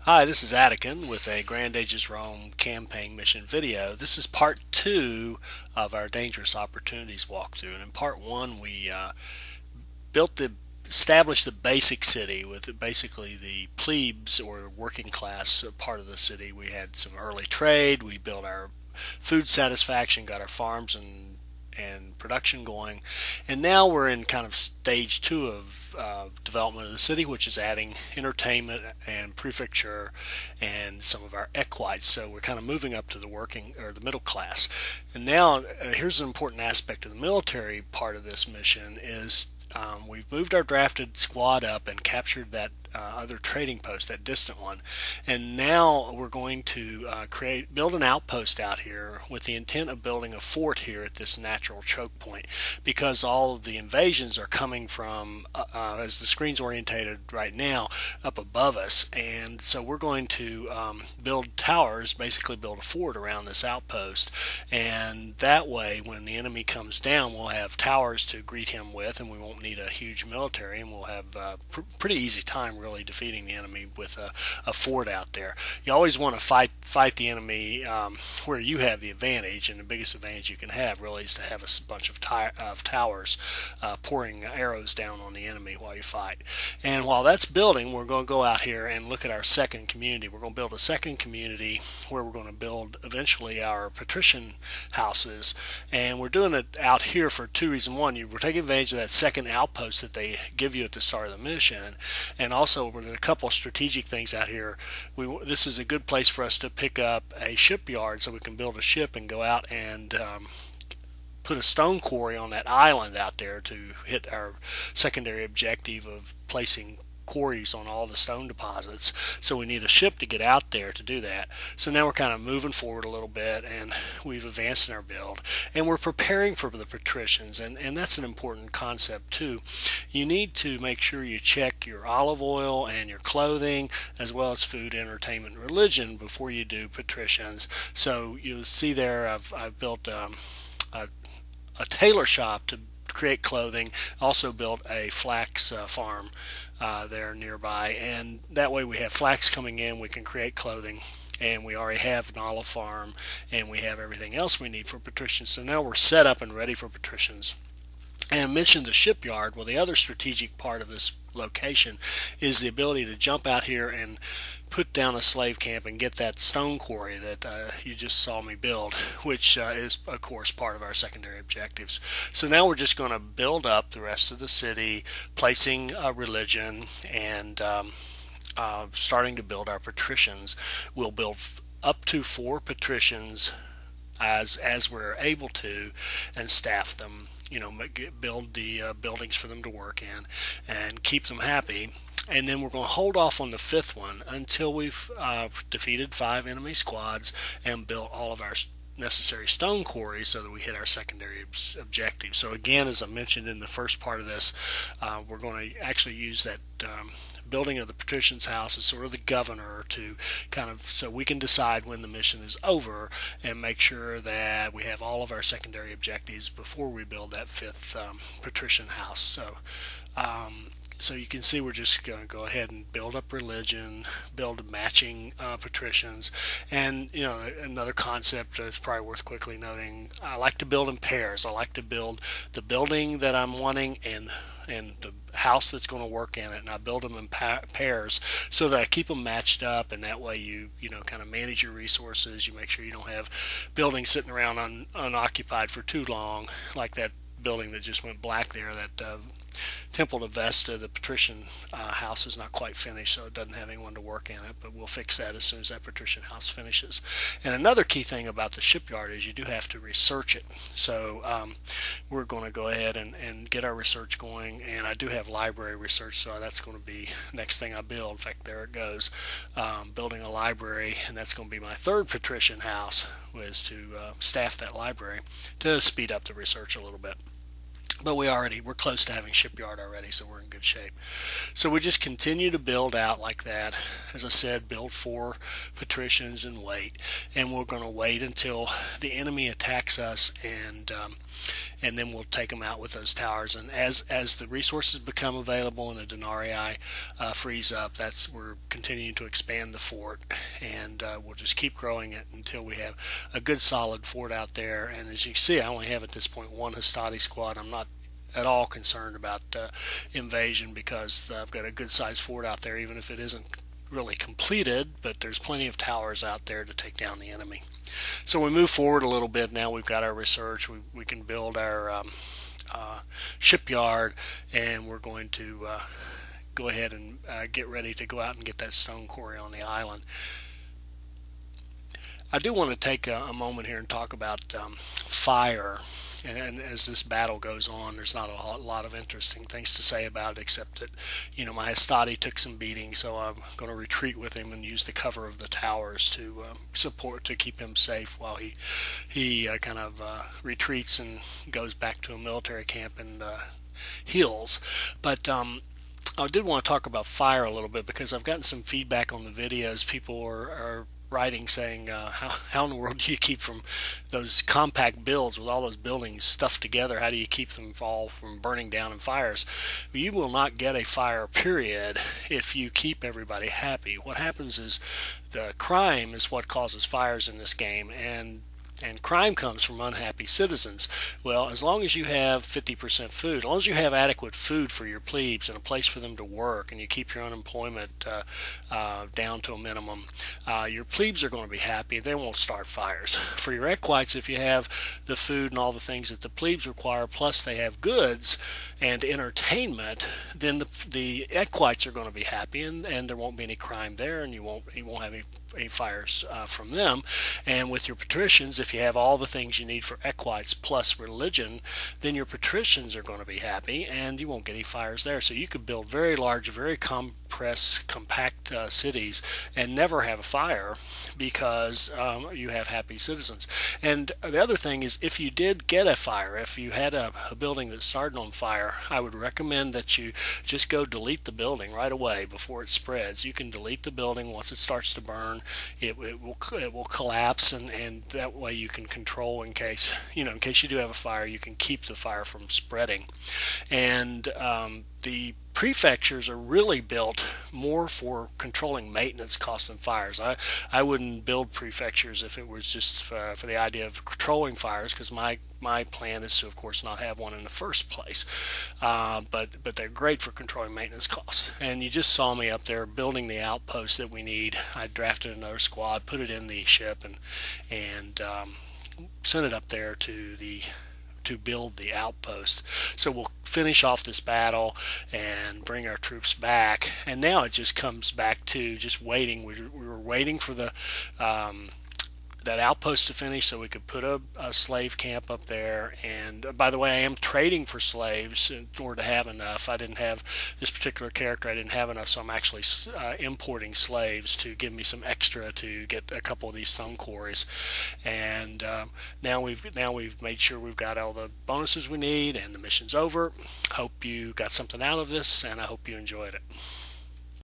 Hi, this is Adekyn with a Grand Ages Rome campaign mission video. This is part two of our Dangerous Opportunities walkthrough. And in part one, we built the established the basic city with basically the plebes or working class part of the city. We had some early trade. We built our food satisfaction, got our farms and production going, and now we're in kind of stage two of development of the city, which is adding entertainment and prefecture and some of our equites. So we're kind of moving up to the working or the middle class. And now here's an important aspect of the military part of this mission is we've moved our drafted squad up and captured that other trading post, that distant one, and now we're going to build an outpost out here with the intent of building a fort here at this natural choke point, because all of the invasions are coming from, as the screen's orientated right now, up above us, and so we're going to build towers, basically build a fort around this outpost, and that way, when the enemy comes down, we'll have towers to greet him with, and we won't need a huge military, and we'll have pretty easy time really defeating the enemy with a fort out there. You always want to fight the enemy where you have the advantage, and the biggest advantage you can have really is to have a bunch of towers pouring arrows down on the enemy while you fight. And while that's building, we're going to go out here and look at our second community. We're going to build a second community where we're going to build eventually our patrician houses, and we're doing it out here for two reasons. One, we're taking advantage of that second outpost that they give you at the start of the mission, and also we're doing a couple of strategic things out here. This is a good place for us to pick up a shipyard so we can build a ship and go out and put a stone quarry on that island out there to hit our secondary objective of placing quarries on all the stone deposits. So we need a ship to get out there to do that. So now we're kind of moving forward a little bit, and we've advanced in our build, and we're preparing for the patricians, and that's an important concept too. You need to make sure you check your olive oil and your clothing as well as food, entertainment, and religion before you do patricians. So you'll see there I've built a a tailor shop to create clothing. Also built a flax farm there nearby, and that way we have flax coming in. We can create clothing, and we already have an olive farm, and we have everything else we need for patricians. So now we're set up and ready for patricians. And I mentioned the shipyard. Well, the other strategic part of this location is the ability to jump out here and put down a slave camp and get that stone quarry that you just saw me build, which is, of course, part of our secondary objectives. So now we're just going to build up the rest of the city, placing religion, and starting to build our patricians. We'll build up to 4 patricians as we're able to, and staff them, build the buildings for them to work in and keep them happy. And then we're going to hold off on the 5th one until we've defeated 5 enemy squads and built all of our necessary stone quarries so that we hit our secondary objective. So again, as I mentioned in the first part of this, we're going to actually use that building of the patrician's house as sort of the governor to kind of, so we can decide when the mission is over and make sure that we have all of our secondary objectives before we build that 5th patrician house. So you can see we're just going to go ahead and build up religion, build matching patricians, and another concept that's probably worth quickly noting. I like to build in pairs. I like to build the building that I'm wanting and the house that's going to work in it, and I build them in pairs so that I keep them matched up, and that way you kind of manage your resources. You make sure you don't have buildings sitting around unoccupied for too long, like that building that just went black there, that Temple to Vesta, the patrician house, is not quite finished, so it doesn't have anyone to work in it, but we'll fix that as soon as that patrician house finishes. And another key thing about the shipyard is you do have to research it. So we're going to go ahead and get our research going, and I do have library research, so that's going to be next thing I build. In fact, there it goes, building a library, and that's going to be my 3rd patrician house, was to staff that library to speed up the research a little bit. But we're close to having shipyard already, so we're in good shape. So we just continue to build out like that, as I said, build 4 patricians and wait. And we're going to wait until the enemy attacks us, and then we'll take them out with those towers. And as the resources become available and the denarii freeze up, we're continuing to expand the fort, and we'll just keep growing it until we have a good solid fort out there. And as you see, I only have at this point 1 Hastati squad. I'm not at all concerned about invasion, because I've got a good sized fort out there, even if it isn't really completed, but there's plenty of towers out there to take down the enemy. So we move forward a little bit. Now we've got our research. We can build our shipyard, and we're going to go ahead and get ready to go out and get that stone quarry on the island. I do want to take a moment here and talk about fire. And as this battle goes on, there's not a lot of interesting things to say about it, except that, my Hastati took some beating, so I'm going to retreat with him and use the cover of the towers to keep him safe while he kind of retreats and goes back to a military camp and heals. But I did want to talk about fire a little bit, because I've gotten some feedback on the videos. People are writing saying, how in the world do you keep from those compact builds with all those buildings stuffed together? How do you keep them all from burning down in fires? Well, you will not get a fire, period, if you keep everybody happy. What happens is the crime is what causes fires in this game, and crime comes from unhappy citizens. Well, as long as you have 50% food, as long as you have adequate food for your plebes and a place for them to work, and you keep your unemployment down to a minimum, your plebes are going to be happy. They won't start fires. For your equites, if you have the food and all the things that the plebes require, plus they have goods and entertainment, then the equites are going to be happy, and there won't be any crime there, and you won't have any fires from them. And with your patricians, if you have all the things you need for equites plus religion, then your patricians are going to be happy, and you won't get any fires there. So you could build very large, very compact cities and never have a fire, because you have happy citizens. And the other thing is, if you did get a fire, if you had a building that started on fire, I would recommend that you just go delete the building right away before it spreads. You can delete the building once it starts to burn. It will collapse, and that way you can control, in case you do have a fire, you can keep the fire from spreading. And the prefectures are really built more for controlling maintenance costs than fires. I wouldn't build prefectures if it was just for the idea of controlling fires, because my plan is to, of course, not have one in the first place. But they're great for controlling maintenance costs. And you just saw me up there building the outpost that we need. I drafted another squad, put it in the ship, and sent it up there to build the outpost. So we'll finish off this battle and bring our troops back, and now it just comes back to just waiting. We were waiting for the that outpost to finish so we could put a slave camp up there. And by the way, I am trading for slaves in order to have enough. I didn't have this particular character, I didn't have enough, so I'm actually importing slaves to give me some extra to get a couple of these stone quarries. And now we've made sure we've got all the bonuses we need, and the mission's over. Hope you got something out of this, and I hope you enjoyed it.